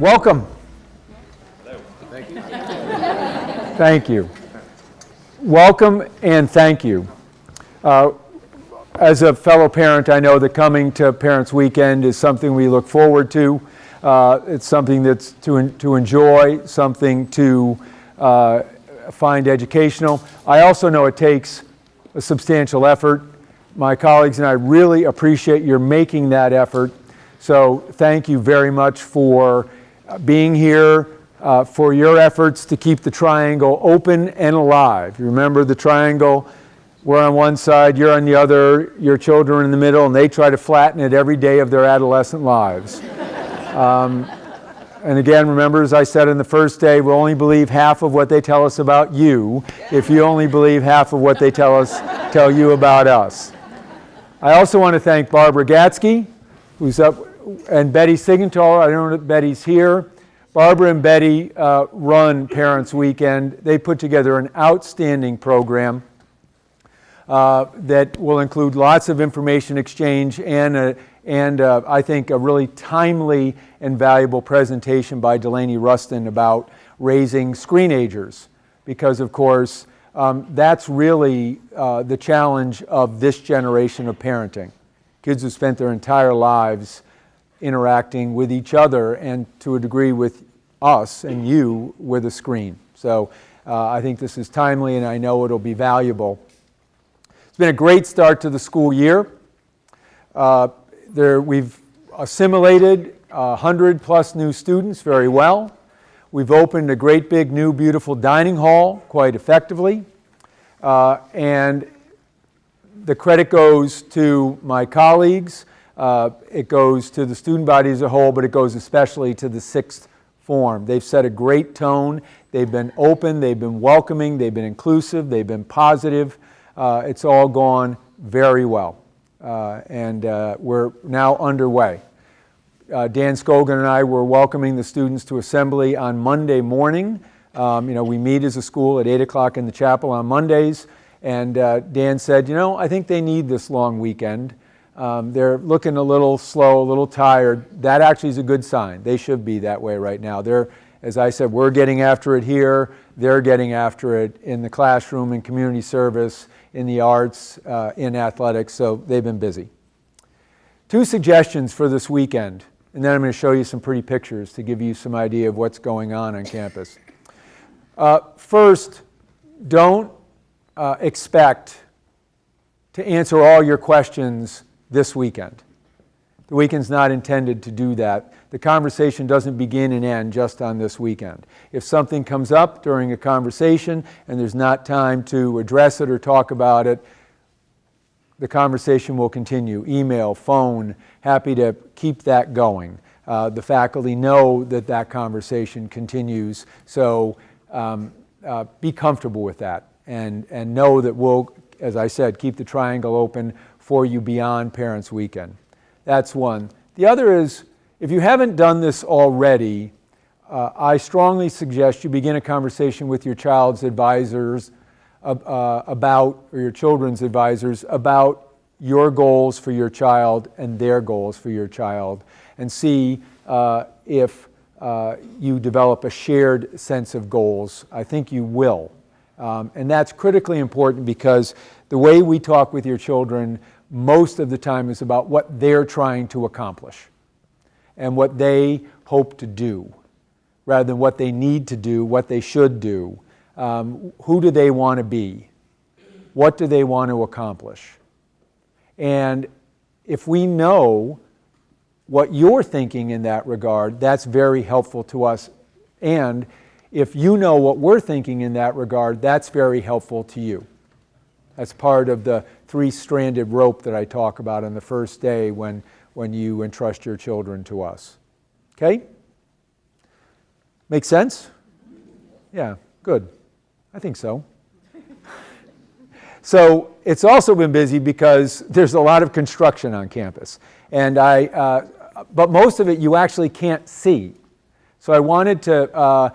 Welcome. Hello. Thank you. Thank you. Welcome and thank you. As a fellow parent, I know that coming to Parents Weekend is something we look forward to. It's something that's to enjoy, something to find educational. I also know it takes a substantial effort. My colleagues and I really appreciate your making that effort. So thank you very much for being here, for your efforts to keep the triangle open and alive. You remember the triangle? We're on one side, you're on the other, your children are in the middle, and they try to flatten it every day of their adolescent lives. And again, remember, as I said on the first day, we'll only believe half of what they tell us about you if you only believe half of what they tell you about us. I also want to thank Barbara Gatsky, who's up, and Betty Siegenthaler. I don't know if Betty's here. Barbara and Betty run Parents Weekend. They put together an outstanding program that will include lots of information exchange and I think a really timely and valuable presentation by Delaney Rustin about raising screenagers, because of course that's really the challenge of this generation of parenting. Kids who spent their entire lives interacting with each other and to a degree with us and you with a screen. So I think this is timely and I know it'll be valuable. It's been a great start to the school year. We've assimilated 100 plus new students very well. We've opened a great big new beautiful dining hall quite effectively. And the credit goes to my colleagues, it goes to the student body as a whole, but it goes especially to the sixth form. They've set a great tone. They've been open, they've been welcoming, they've been inclusive, they've been positive. It's all gone very well. And we're now underway. Dan Scogan and I were welcoming the students to assembly on Monday morning. We meet as a school at 8 o'clock in the chapel on Mondays. And Dan said, I think they need this long weekend. They're looking a little slow, a little tired. That actually is a good sign. They should be that way right now. As I said, we're getting after it here. They're getting after it in the classroom, in community service, in the arts, in athletics, so they've been busy. 2 suggestions for this weekend, and then I'm going to show you some pretty pictures to give you some idea of what's going on campus. First, don't expect to answer all your questions this weekend. The weekend's not intended to do that. The conversation doesn't begin and end just on this weekend. If something comes up during a conversation and there's not time to address it or talk about it, the conversation will continue. Email, phone, happy to keep that going. The faculty know that conversation continues, so be comfortable with that and know that we'll, as I said, keep the triangle open for you beyond Parents Weekend. That's one. The other is, if you haven't done this already, I strongly suggest you begin a conversation with your child's advisors or your children's advisors about your goals for your child and their goals for your child, and see if you develop a shared sense of goals. I think you will. And that's critically important because the way we talk with your children most of the time is about what they're trying to accomplish and what they hope to do, rather than what they need to do, what they should do. Who do they want to be? What do they want to accomplish? And if we know what you're thinking in that regard, that's very helpful to us. And if you know what we're thinking in that regard, that's very helpful to you. That's part of the 3-stranded rope that I talk about on the first day when you entrust your children to us. Okay? Make sense? Yeah, good. I think so. So it's also been busy because there's a lot of construction on campus. And but most of it you actually can't see. So I wanted to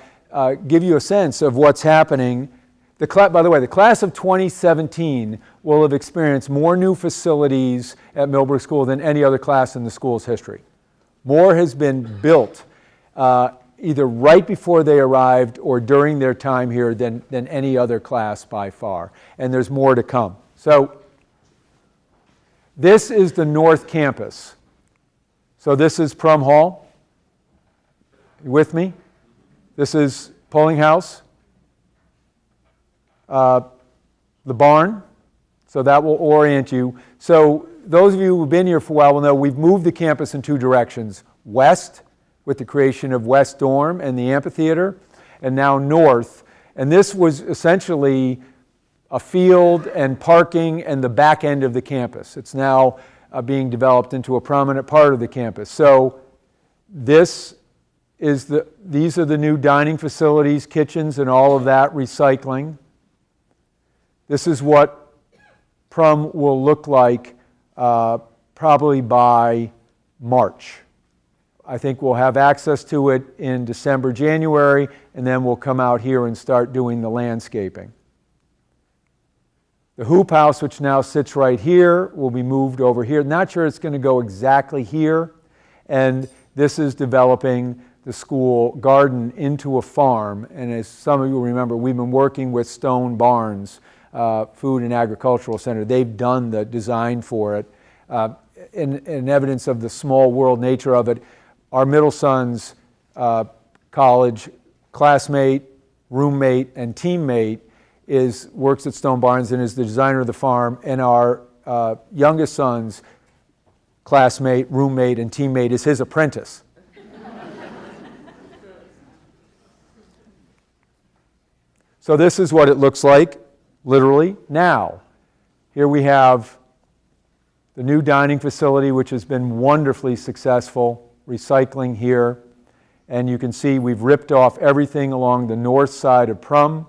give you a sense of what's happening. By the way, the class of 2017 will have experienced more new facilities at Millbrook School than any other class in the school's history. More has been built either right before they arrived or during their time here than any other class by far. And there's more to come. So this is the North Campus. So this is Prum Hall. You with me? This is Polling House. The barn. So that will orient you. So those of you who've been here for a while will know we've moved the campus in two directions. West, with the creation of West Dorm and the amphitheater, and now north. And this was essentially a field and parking and the back end of the campus. It's now being developed into a prominent part of the campus. So these are the new dining facilities, kitchens, and all of that, recycling. This is what Prum will look like probably by March. I think we'll have access to it in December, January, and then we'll come out here and start doing the landscaping. The hoop house, which now sits right here, will be moved over here. Not sure it's going to go exactly here. And this is developing the school garden into a farm. And as some of you remember, we've been working with Stone Barns, Food and Agricultural Center. They've done the design for it. In evidence of the small world nature of it, our middle son's college classmate, roommate, and teammate works at Stone Barns and is the designer of the farm, and our youngest son's classmate, roommate, and teammate is his apprentice. So this is what it looks like, literally, now. Here we have the new dining facility, which has been wonderfully successful, recycling here. And you can see we've ripped off everything along the north side of Prum.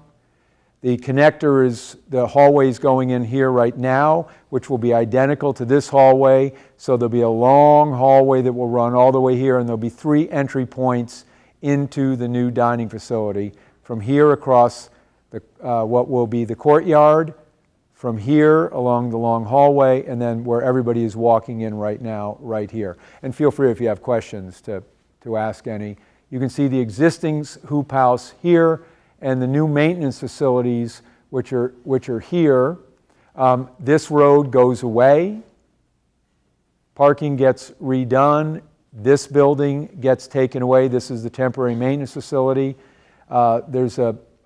The connector is the hallways going in here right now, which will be identical to this hallway. So there'll be a long hallway that will run all the way here, and there'll be 3 entry points into the new dining facility. From here across what will be the courtyard, from here along the long hallway, and then where everybody is walking in right now, right here. And feel free if you have questions to ask any. You can see the existing hoop house here and the new maintenance facilities which are here. This road goes away. Parking gets redone. This building gets taken away. This is the temporary maintenance facility. I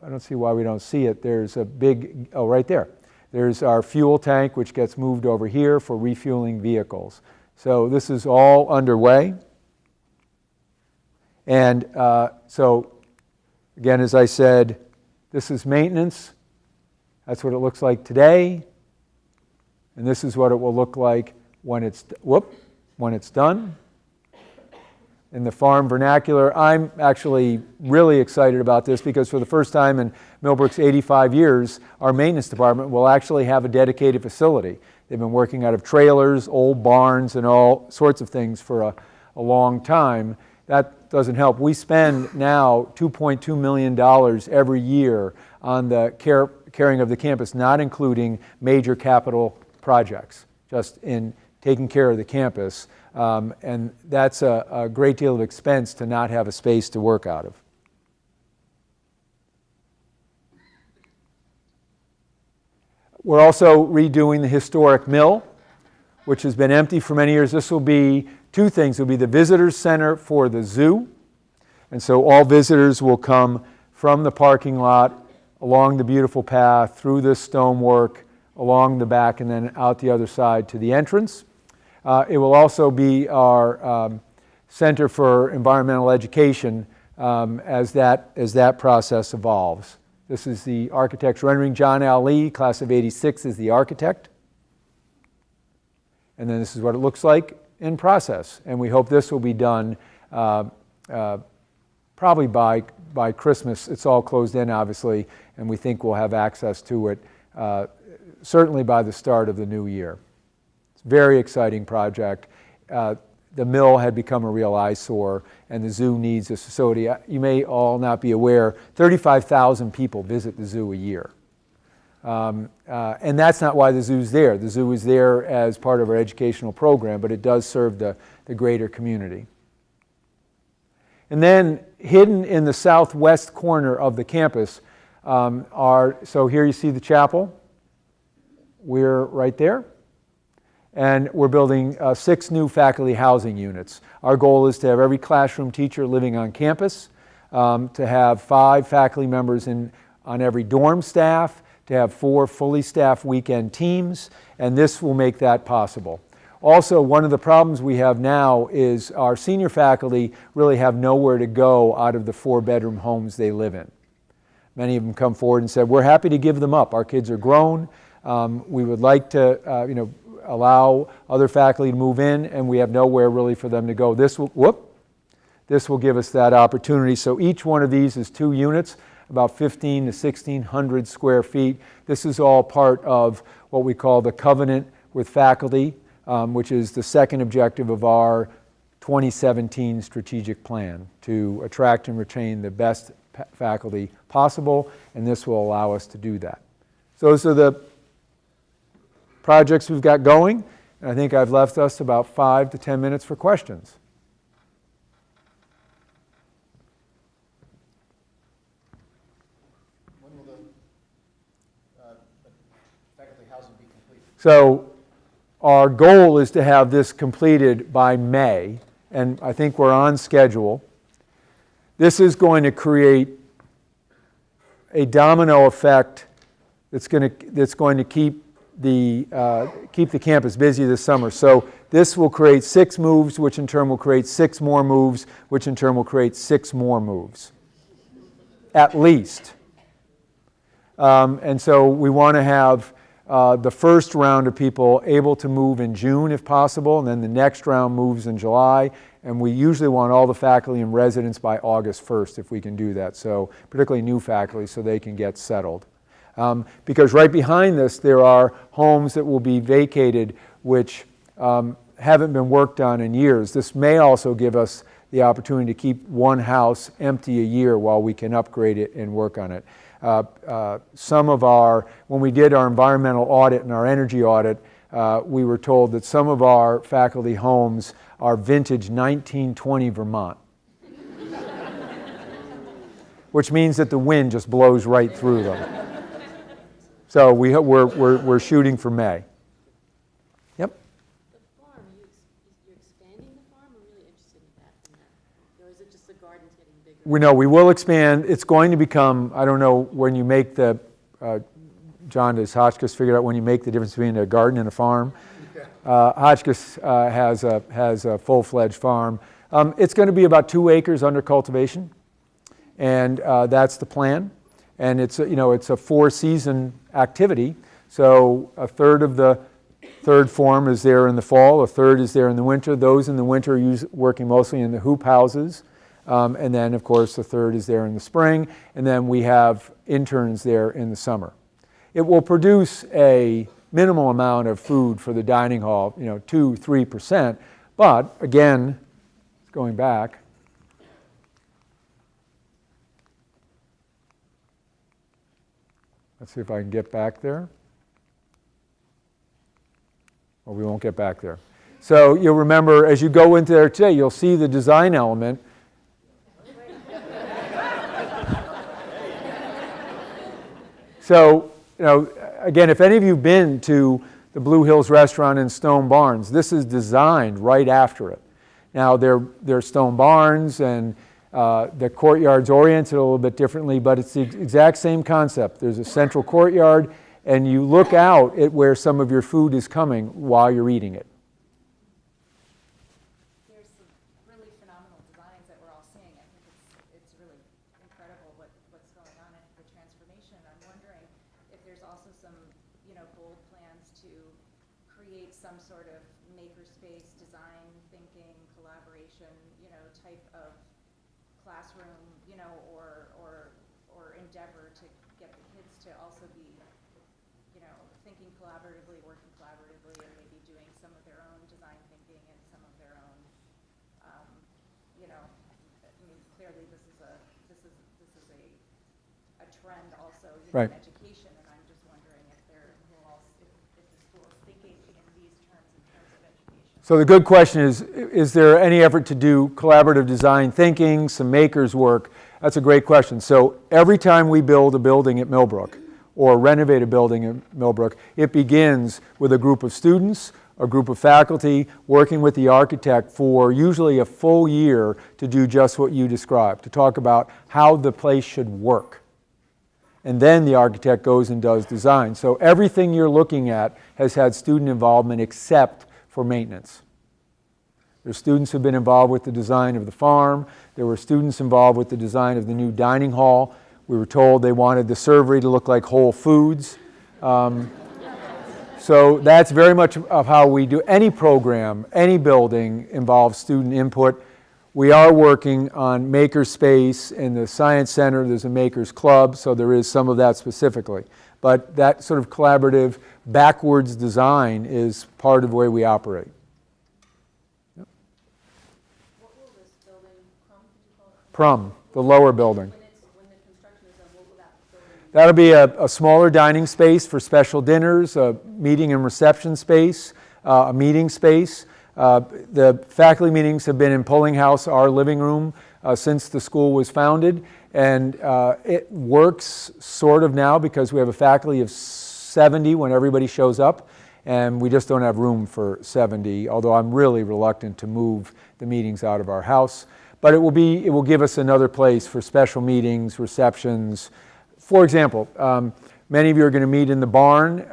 don't see why we don't see it. There's a big, oh, right there. There's our fuel tank, which gets moved over here for refueling vehicles. So this is all underway. And so, again, as I said, this is maintenance. That's what it looks like today. And this is what it will look like when it's done. In the farm vernacular, I'm actually really excited about this because for the first time in Millbrook's 85 years, our maintenance department will actually have a dedicated facility. They've been working out of trailers, old barns, and all sorts of things for a long time. That doesn't help. We spend now $2.2 million every year on the caring of the campus, not including major capital projects, just in taking care of the campus. And that's a great deal of expense to not have a space to work out of. We're also redoing the historic mill, which has been empty for many years. This will be 2 things. It will be the visitors center for the zoo. And so all visitors will come from the parking lot, along the beautiful path, through this stonework, along the back, and then out the other side to the entrance. It will also be our Center for Environmental Education as that process evolves. This is the architect's rendering. John Al Lee, class of '86, is the architect. And then this is what it looks like in process. And we hope this will be done probably by Christmas. It's all closed in, obviously, and we think we'll have access to it certainly by the start of the new year. Very exciting project. The mill had become a real eyesore, and the zoo needs this facility. You may all not be aware, 35,000 people visit the zoo a year. And that's not why the zoo's there. The zoo is there as part of our educational program, but it does serve the greater community. And then hidden in the southwest corner of the campus so here you see the chapel. We're right there. And we're building 6 new faculty housing units. Our goal is to have every classroom teacher living on campus, to have 5 faculty members on every dorm staff, to have 4 fully staffed weekend teams, and this will make that possible. Also, one of the problems we have now is our senior faculty really have nowhere to go out of the 4-bedroom homes they live in. Many of them come forward and said, we're happy to give them up. Our kids are grown. We would like to allow other faculty to move in, and we have nowhere really for them to go. This will give us that opportunity. So each one of these is 2 units, about 1,500 to 1,600 square feet. This is all part of what we call the Covenant with Faculty, which is the second objective of our 2017 strategic plan, to attract and retain the best faculty possible, and this will allow us to do that. So those are the projects we've got going, and I think I've left us about 5 to 10 minutes for questions. When will the faculty housing be complete? So our goal is to have this completed by May, and I think we're on schedule. This is going to create a domino effect that's going to keep the campus busy this summer. So this will create 6 moves, which in turn will create 6 more moves, which in turn will create 6 more moves, at least. And so we want to have the first round of people able to move in June if possible, and then the next round moves in July. And we usually want all the faculty and residents by August 1st if we can do that, so particularly new faculty so they can get settled. Because right behind this there are homes that will be vacated which haven't been worked on in years. This may also give us the opportunity to keep one house empty a year while we can upgrade it and work on it. When we did our environmental audit and our energy audit, we were told that some of our faculty homes are vintage 1920 Vermont, which means that the wind just blows right through them. So we're shooting for May. Yep. The farm, you're expanding the farm? I'm really interested in that. Or is it just the garden's getting bigger? We will expand. It's going to become, I don't know when you make the, John, does Hotchkiss figure out when you make the difference between a garden and a farm? Hotchkiss has a full-fledged farm. It's going to be about 2 acres under cultivation, and that's the plan. And it's a 4-season activity. So a third of the third form is there in the fall, a third is there in the winter. Those in the winter are working mostly in the hoop houses. And then, of course, the third is there in the spring. And then we have interns there in the summer. It will produce a minimal amount of food for the dining hall, 2-3%. But again, going back, let's see if I can get back there. Well, we won't get back there. So you'll remember as you go into there today, you'll see the design element. So, again, if any of you have been to the Blue Hills restaurant in Stone Barns, this is designed right after it. Now, they're stone barns, and the courtyard's oriented a little bit differently, but it's the exact same concept. There's a central courtyard, and you look out at where some of your food is coming while you're eating it. There's some really phenomenal designs that we're all seeing. I think it's really incredible what's going on in the transformation. I'm wondering if there's also some, bold plans to create some sort of makerspace design thinking collaboration, type of classroom, or endeavor to get the kids to also be, thinking collaboratively, working collaboratively, and maybe doing some of their own design thinking and some of their own, clearly this is a trend also Right. in education, and I'm just wondering if if the school is thinking in these terms in terms of education. So the good question is, is there any effort to do collaborative design thinking, some makers work? That's a great question. So every time we build a building at Millbrook or renovate a building at Millbrook, it begins with a group of students, a group of faculty working with the architect for usually a full year to do just what you described, to talk about how the place should work. And then the architect goes and does design. So everything you're looking at has had student involvement except for maintenance. There's students who've been involved with the design of the farm. There were students involved with the design of the new dining hall. We were told they wanted the servery to look like Whole Foods. So that's very much of how we do any program, any building involves student input. We are working on makerspace in the Science Center. There's a Makers Club, so there is some of that specifically. But that sort of collaborative backwards design is part of the way we operate. Yep. What will this building, Prum, did you call it? Prum, the lower building. When the construction is done, what will that building be? That'll be a smaller dining space for special dinners, a meeting and reception space, a meeting space. The faculty meetings have been in Pulling House, our living room, since the school was founded. And it works sort of now because we have a faculty of 70 when everybody shows up. And we just don't have room for 70, although I'm really reluctant to move the meetings out of our house. But it will give us another place for special meetings, receptions. For example, many of you are going to meet in the barn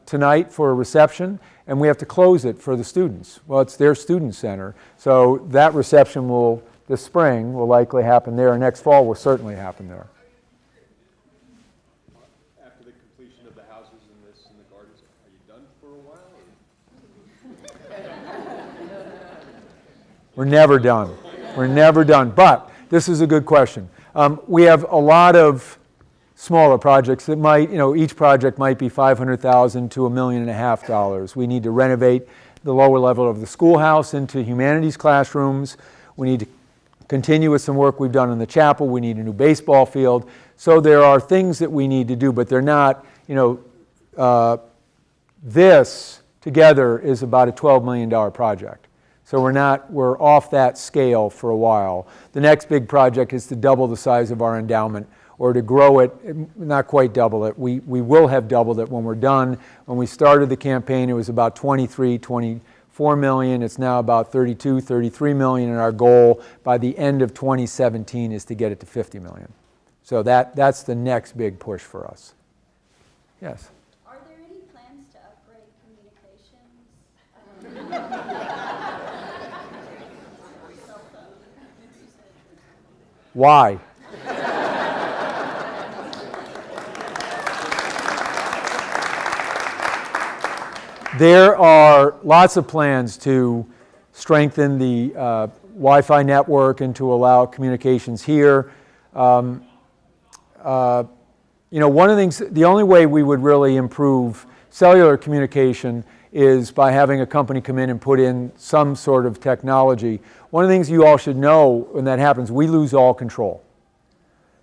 tonight for a reception, and we have to close it for the students. Well, it's their student center, so that reception this spring will likely happen there, and next fall will certainly happen there. After the completion of the houses and the gardens, are you done for a while? We're never done. We're never done, but this is a good question. We have a lot of smaller projects that might, each project might be $500,000 to $1.5 million. We need to renovate the lower level of the schoolhouse into humanities classrooms. We need to continue with some work we've done in the chapel. We need a new baseball field. So there are things that we need to do, but they're not, this together is about a $12 million project. So we're off that scale for a while. The next big project is to double the size of our endowment, or to grow it, not quite double it. We will have doubled it when we're done. When we started the campaign, it was about 24 million. It's now about 32, 33 million, and our goal by the end of 2017 is to get it to 50 million. So that's the next big push for us. Yes? Are there any plans to upgrade communications? Cell phone usage? Why? There are lots of plans to strengthen the Wi-Fi network and to allow communications here. One of the things, the only way we would really improve cellular communication is by having a company come in and put in some sort of technology. One of the things you all should know when that happens, we lose all control.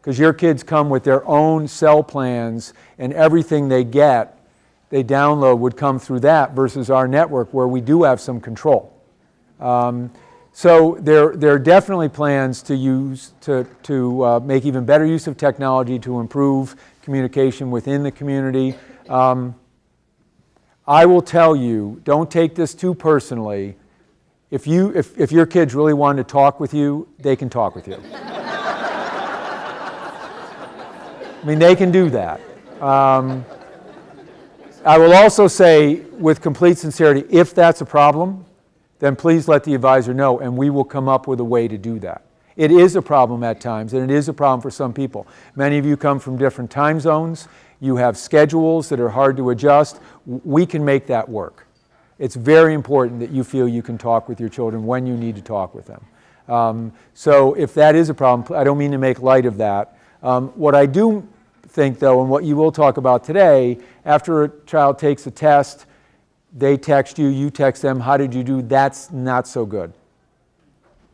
Because your kids come with their own cell plans, and everything they download would come through that versus our network where we do have some control. So there are definitely plans to make even better use of technology to improve communication within the community. I will tell you, don't take this too personally. If your kids really want to talk with you, they can talk with you. I mean, they can do that. I will also say, with complete sincerity, if that's a problem, then please let the advisor know, and we will come up with a way to do that. It is a problem at times, and it is a problem for some people. Many of you come from different time zones. You have schedules that are hard to adjust. We can make that work. It's very important that you feel you can talk with your children when you need to talk with them. So if that is a problem, I don't mean to make light of that. What I do think, though, and what you will talk about today, after a child takes a test, they text you, you text them, how did you do? That's not so good,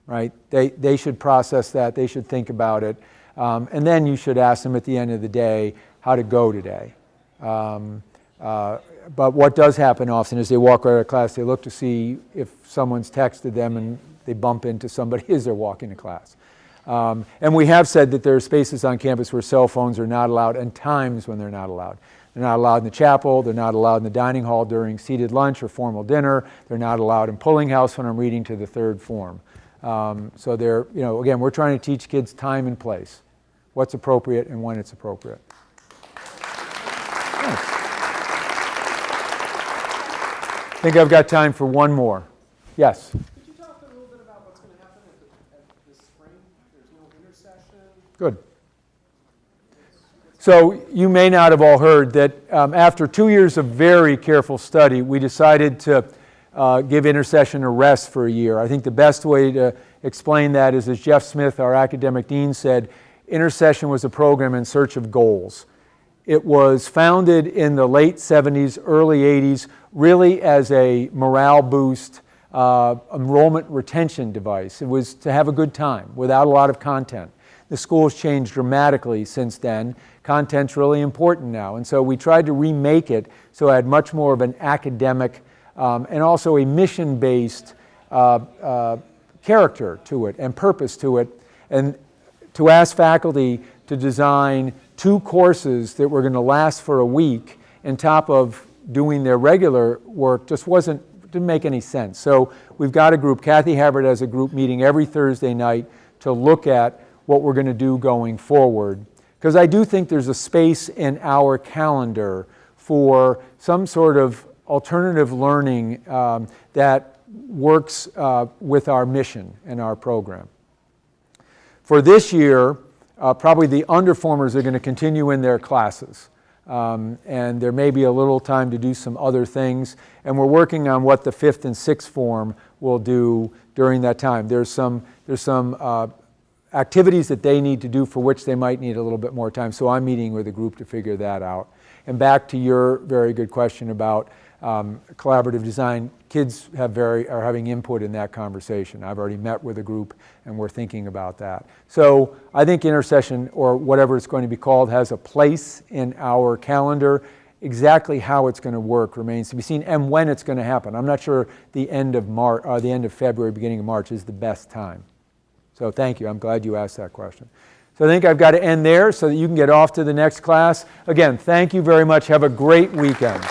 right? They should process that, they should think about it, and then you should ask them at the end of the day, how to go today. But what does happen often is they walk right out of class, they look to see if someone's texted them and they bump into somebody as they're walking to class. And we have said that there are spaces on campus where cell phones are not allowed and times when they're not allowed. They're not allowed in the chapel, they're not allowed in the dining hall during seated lunch or formal dinner, they're not allowed in Pulling House when I'm reading to the third form. So they're, again, we're trying to teach kids time and place, what's appropriate and when it's appropriate. Thanks. I think I've got time for one more. Yes? Could you talk a little bit about what's going to happen at this spring? There's no intercession. Good. So you may not have all heard that after 2 years of very careful study, we decided to give intercession a rest for a year. I think the best way to explain that is, as Jeff Smith, our academic dean, said, intercession was a program in search of goals. It was founded in the late 70s, early 80s, really as a morale boost, enrollment retention device. It was to have a good time without a lot of content. The school's changed dramatically since then. Content's really important now. And so we tried to remake it so it had much more of an academic and also a mission-based character to it and purpose to it. And to ask faculty to design 2 courses that were going to last for a week on top of doing their regular work just didn't make any sense. So we've got a group, Kathy Havard has a group meeting every Thursday night to look at what we're going to do going forward. Because I do think there's a space in our calendar for some sort of alternative learning that works with our mission and our program. For this year, probably the underformers are going to continue in their classes. And there may be a little time to do some other things. And we're working on what the 5th and 6th form will do during that time. There's some activities that they need to do for which they might need a little bit more time. So I'm meeting with a group to figure that out. And back to your very good question about collaborative design, kids are having input in that conversation. I've already met with a group and we're thinking about that. So I think intercession, or whatever it's going to be called, has a place in our calendar. Exactly how it's going to work remains to be seen, and when it's going to happen. I'm not sure the end of February, beginning of March is the best time. So thank you. I'm glad you asked that question. So I think I've got to end there so that you can get off to the next class. Again, thank you very much. Have a great weekend.